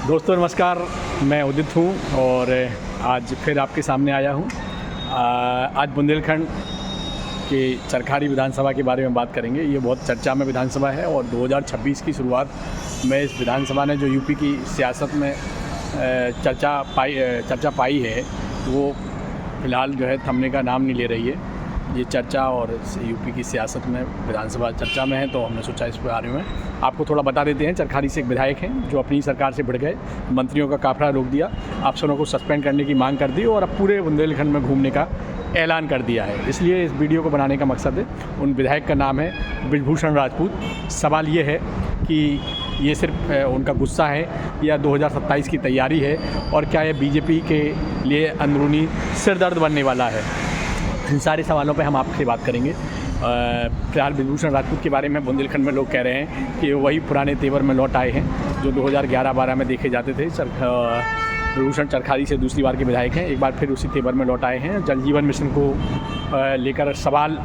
दोस्तों नमस्कार, मैं उदित हूँ और आज फिर आपके सामने आया हूँ। आज बुंदेलखंड के चरखारी विधानसभा के बारे में बात करेंगे। ये बहुत चर्चा में विधानसभा है और 2026 की शुरुआत में इस विधानसभा ने जो यूपी की सियासत में चर्चा पाई है, वो फ़िलहाल जो है थमने का नाम नहीं ले रही है। ये चर्चा और यूपी की सियासत में विधानसभा चर्चा में है, तो हमने सोचा इस बारे में आपको थोड़ा बता देते हैं। चरखारी से एक विधायक हैं जो अपनी सरकार से भिड़ गए, मंत्रियों का काफ़िला रोक दिया, अफसरों को सस्पेंड करने की मांग कर दी और अब पूरे बुंदेलखंड में घूमने का ऐलान कर दिया है। इसलिए इस वीडियो को बनाने का मकसद है। उन विधायक का नाम है ब्रिजभूषण राजपूत। सवाल ये है कि ये सिर्फ उनका गुस्सा है या 2027 की तैयारी है, और क्या ये बीजेपी के लिए अंदरूनी सिरदर्द बनने वाला है। इन सारे सवालों पे हम आपसे बात करेंगे। फिलहाल ब्रिजभूषण राजपूत के बारे में बुंदेलखंड में लोग कह रहे हैं कि वही पुराने तेवर में लौट आए हैं जो 2011-12 में देखे जाते थे। ब्रिजभूषण चरखारी से दूसरी बार के विधायक हैं, एक बार फिर उसी तेवर में लौट आए हैं। जल जीवन मिशन को लेकर सवाल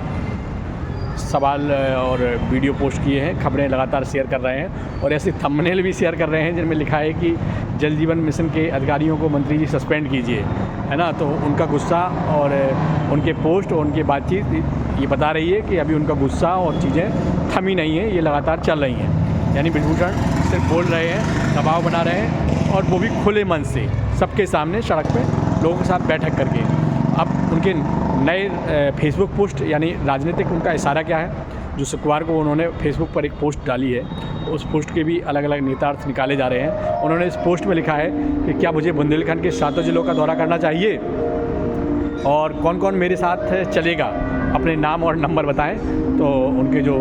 और वीडियो पोस्ट किए हैं, खबरें लगातार शेयर कर रहे हैं और ऐसे थंबनेल भी शेयर कर रहे हैं जिनमें लिखा है कि जल जीवन मिशन के अधिकारियों को मंत्री जी सस्पेंड कीजिए, है ना। तो उनका गुस्सा और उनके पोस्ट और उनकी बातचीत ये बता रही है कि अभी उनका गुस्सा और चीज़ें थमी नहीं हैं, ये लगातार चल रही हैं। यानी ब्रिजभूषण सिर्फ बोल रहे हैं, दबाव बना रहे हैं, और वो भी खुले मन से सबके सामने सड़क पे लोगों के साथ बैठक करके। अब उनके नए फेसबुक पोस्ट, यानी राजनीतिक उनका इशारा क्या है, जो शुक्रवार को उन्होंने फेसबुक पर एक पोस्ट डाली है, उस पोस्ट के भी अलग अलग नेतार्थ निकाले जा रहे हैं। उन्होंने इस पोस्ट में लिखा है कि क्या मुझे बुंदेलखंड के 7 जिलों का दौरा करना चाहिए और कौन कौन मेरे साथ चलेगा, अपने नाम और नंबर बताएं। तो उनके जो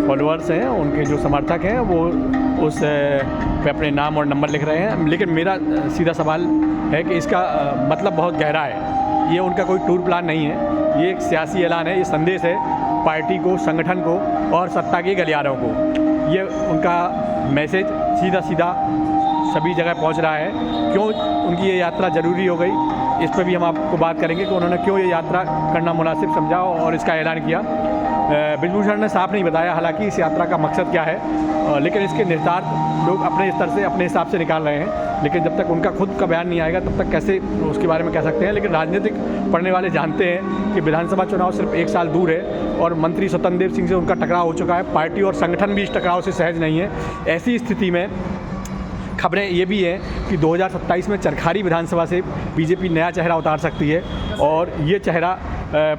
फॉलोअर्स हैं, उनके जो समर्थक हैं, वो उस पे अपने नाम और नंबर लिख रहे हैं। लेकिन मेरा सीधा सवाल है कि इसका मतलब बहुत गहरा है। ये उनका कोई टूर प्लान नहीं है, ये एक सियासी ऐलान है, ये संदेश है पार्टी को, संगठन को और सत्ता के गलियारों को। ये उनका मैसेज सीधा सीधा सभी जगह पहुंच रहा है। क्यों उनकी ये यात्रा ज़रूरी हो गई, इस पर भी हम आपको बात करेंगे कि उन्होंने क्यों ये यात्रा करना मुनासिब समझा और इसका ऐलान किया। ब्रिजभूषण ने साफ नहीं बताया हालांकि इस यात्रा का मकसद क्या है, लेकिन इसके निर्धारित लोग अपने स्तर से, अपने हिसाब से निकाल रहे हैं। लेकिन जब तक उनका खुद का बयान नहीं आएगा तब तक कैसे उसके बारे में कह सकते हैं। लेकिन राजनीतिक पढ़ने वाले जानते हैं कि विधानसभा चुनाव सिर्फ 1 साल दूर है और मंत्री स्वतंत्र देव सिंह से उनका टकराव हो चुका है। पार्टी और संगठन भी इस टकराव से सहज नहीं है। ऐसी स्थिति में खबरें ये भी हैं कि 2027 में चरखारी विधानसभा से बीजेपी नया चेहरा उतार सकती है और ये चेहरा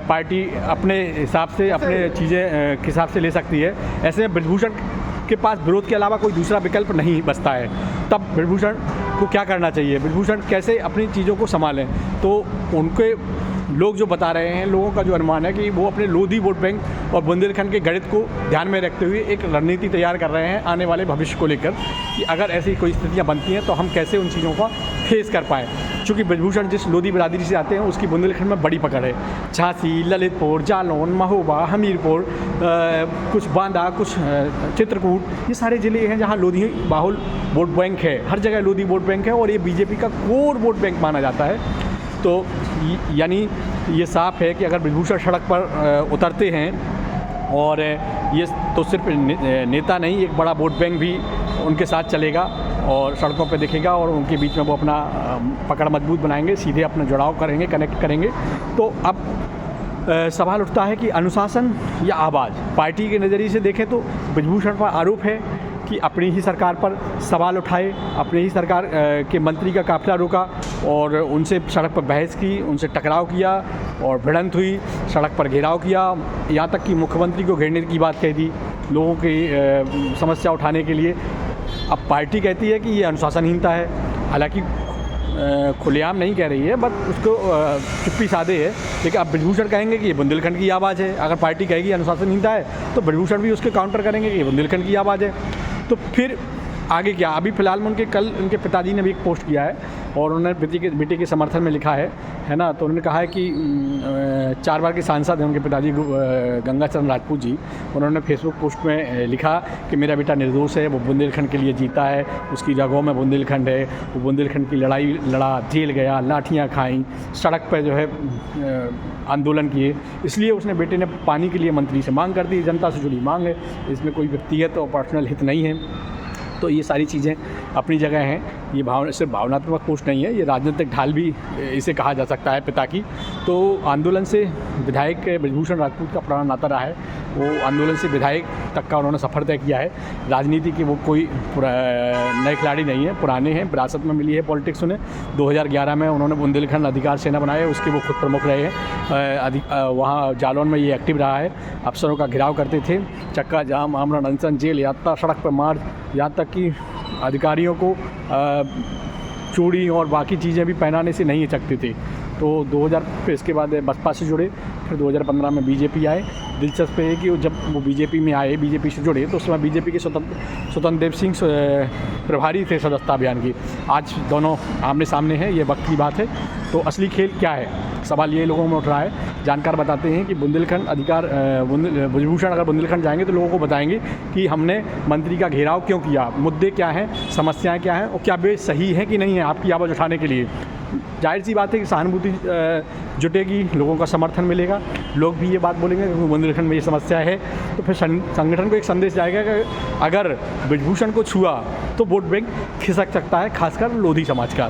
पार्टी अपने हिसाब से, अपने चीज़ें के हिसाब से ले सकती है। ऐसे में ब्रिजभूषण के पास विरोध के अलावा कोई दूसरा विकल्प नहीं बचता है। तब ब्रिजभूषण को क्या करना चाहिए, ब्रिजभूषण कैसे अपनी चीज़ों को संभालें। तो उनके लोग जो बता रहे हैं, लोगों का जो अनुमान है कि वो अपने लोधी वोट बैंक और बुंदेलखंड के गणित को ध्यान में रखते हुए एक रणनीति तैयार कर रहे हैं आने वाले भविष्य को लेकर, कि अगर ऐसी कोई स्थितियां बनती हैं तो हम कैसे उन चीज़ों का फेस कर पाएँ। चूँकि ब्रिजभूषण जिस लोधी बिरादरी से आते हैं उसकी बुंदेलखंड में बड़ी पकड़ है। झांसी, ललितपुर, जालौन, महोबा, हमीरपुर, कुछ बांदा, कुछ चित्रकूट, ये सारे ज़िले हैं जहाँ लोधी बाहुल वोट बैंक है। हर जगह लोधी वोट बैंक है और ये बीजेपी का कोर वोट बैंक माना जाता है। तो यानी ये साफ है कि अगर ब्रिजभूषण सड़क पर उतरते हैं और ये तो सिर्फ नेता नहीं, एक बड़ा वोट बैंक भी उनके साथ चलेगा और सड़कों पे दिखेगा और उनके बीच में वो अपना पकड़ मजबूत बनाएंगे, सीधे अपना जुड़ाव करेंगे, कनेक्ट करेंगे। तो अब सवाल उठता है कि अनुशासन या आवाज़। पार्टी के नज़रिए से देखें तो ब्रिजभूषण पर आरोप है कि अपनी ही सरकार पर सवाल उठाए, अपनी ही सरकार के मंत्री का काफ़िला रोका और उनसे सड़क पर बहस की, उनसे टकराव किया और भिड़ंत हुई, सड़क पर घेराव किया, यहाँ तक कि मुख्यमंत्री को घेरने की बात कह दी लोगों की समस्या उठाने के लिए। अब पार्टी कहती है कि ये अनुशासनहीनता है, हालांकि खुलेआम नहीं कह रही है, बट उसको चुप्पी साधे है। लेकिन अब ब्रिजभूषण कहेंगे कि ये बुंदेलखंड की आवाज़ है। अगर पार्टी कहेगी अनुशासनहीनता है तो ब्रिजभूषण भी उसके काउंटर करेंगे कि ये बुंदेलखंड की आवाज़ है। तो फिर आगे क्या। अभी फ़िलहाल में उनके पिताजी ने भी एक पोस्ट किया है और उन्होंने बेटे के समर्थन में लिखा है ना। तो उन्होंने कहा है कि 4 बार के सांसद हैं उनके पिताजी गंगाचरण राजपूत जी। उन्होंने फेसबुक पोस्ट में लिखा कि मेरा बेटा निर्दोष है, वो बुंदेलखंड के लिए जीता है, उसकी रगों में बुंदेलखंड है, वो बुंदेलखंड की लड़ाई लड़ा, जेल गया, लाठियाँ खाई, सड़क पर जो है आंदोलन किए। इसलिए उसने बेटे ने पानी के लिए मंत्री से मांग कर दी। जनता से जुड़ी मांग है, इसमें कोई व्यक्तिगत और पर्सनल हित नहीं है। तो ये सारी चीज़ें अपनी जगह हैं। ये सिर्फ भावनात्मक पोस्ट नहीं है, ये राजनीतिक ढाल भी इसे कहा जा सकता है पिता की। तो आंदोलन से विधायक ब्रजभूषण राजपूत का पुराना नाता रहा है, वो आंदोलन से विधायक तक का उन्होंने सफ़र तय किया है। राजनीति के वो कोई नए खिलाड़ी नहीं है, पुराने हैं, विरासत में मिली है पॉलिटिक्स उन्हें। 2011 में उन्होंने बुंदेलखंड अधिकार सेना बनाया, उसके वो खुद प्रमुख रहे हैं। वहाँ जालौन में ये एक्टिव रहा है, अफसरों का घेराव करते थे, चक्का जाम, आमरण अनशन, जेल यात्रा, सड़क पर मार्च, यहाँ तक कि अधिकारियों को चूड़ी और बाकी चीज़ें भी पहनाने से नहीं हिचकते थे। तो 2000 फिर इसके बाद बसपा से जुड़े, फिर 2015 में बीजेपी आए। दिलचस्प है कि जब वो बीजेपी में आए, बीजेपी से जुड़े, तो उस समय बीजेपी के स्वतंत्र देव सिंह प्रभारी थे सदस्यता अभियान की। आज दोनों आमने सामने हैं, ये वक्त की बात है। तो असली खेल क्या है, सवाल ये लोगों में उठ रहा है। जानकार बताते हैं कि बुंदेलखंड अधिकार ब्रजभूषण अगर बुंदेलखंड जाएंगे तो लोगों को बताएंगे कि हमने मंत्री का घेराव क्यों किया, मुद्दे क्या हैं, समस्याएं क्या हैं और क्या वे सही हैं कि नहीं है आपकी आवाज़ उठाने के लिए। जाहिर सी बात है कि सहानुभूति जुटेगी, लोगों का समर्थन मिलेगा, लोग भी ये बात बोलेंगे कि बुंदेलखंड में ये समस्या है। तो फिर संगठन को एक संदेश जाएगा कि अगर ब्रजभूषण को छुआ तो वोट बैंक खिसक सकता है, खासकर लोधी समाज का।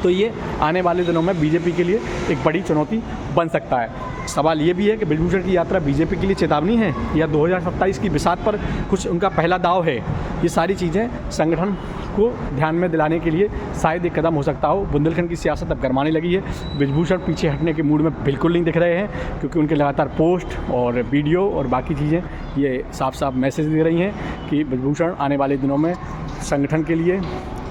तो ये आने वाले दिनों में बीजेपी के लिए एक बड़ी चुनौती बन सकता है। सवाल ये भी है कि ब्रजभूषण की यात्रा बीजेपी के लिए चेतावनी है या 2027 की बिसात पर कुछ उनका पहला दाव है। ये सारी चीज़ें संगठन को ध्यान में दिलाने के लिए शायद एक कदम हो सकता हो। बुंदेलखंड की सियासत अब गरमाने लगी है, ब्रजभूषण पीछे हटने के मूड में बिल्कुल नहीं दिख रहे हैं, क्योंकि उनके लगातार पोस्ट और वीडियो और बाकी चीज़ें ये साफ साफ मैसेज दे रही हैं कि ब्रजभूषण आने वाले दिनों में संगठन के लिए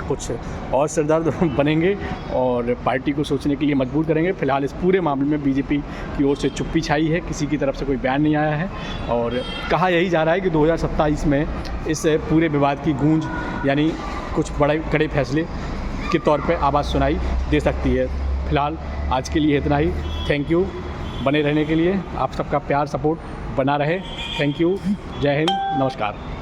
कुछ और सिरदर्द बनेंगे और पार्टी को सोचने के लिए मजबूर करेंगे। फिलहाल इस पूरे मामले में बीजेपी की ओर से चुप्पी छाई है, किसी की तरफ से कोई बयान नहीं आया है और कहा यही जा रहा है कि 2027 में इस पूरे विवाद की गूंज यानी कुछ बड़े कड़े फैसले के तौर पे आवाज़ सुनाई दे सकती है। फिलहाल आज के लिए इतना ही। थैंक यू बने रहने के लिए, आप सबका प्यार सपोर्ट बना रहे। थैंक यू, जय हिंद, नमस्कार।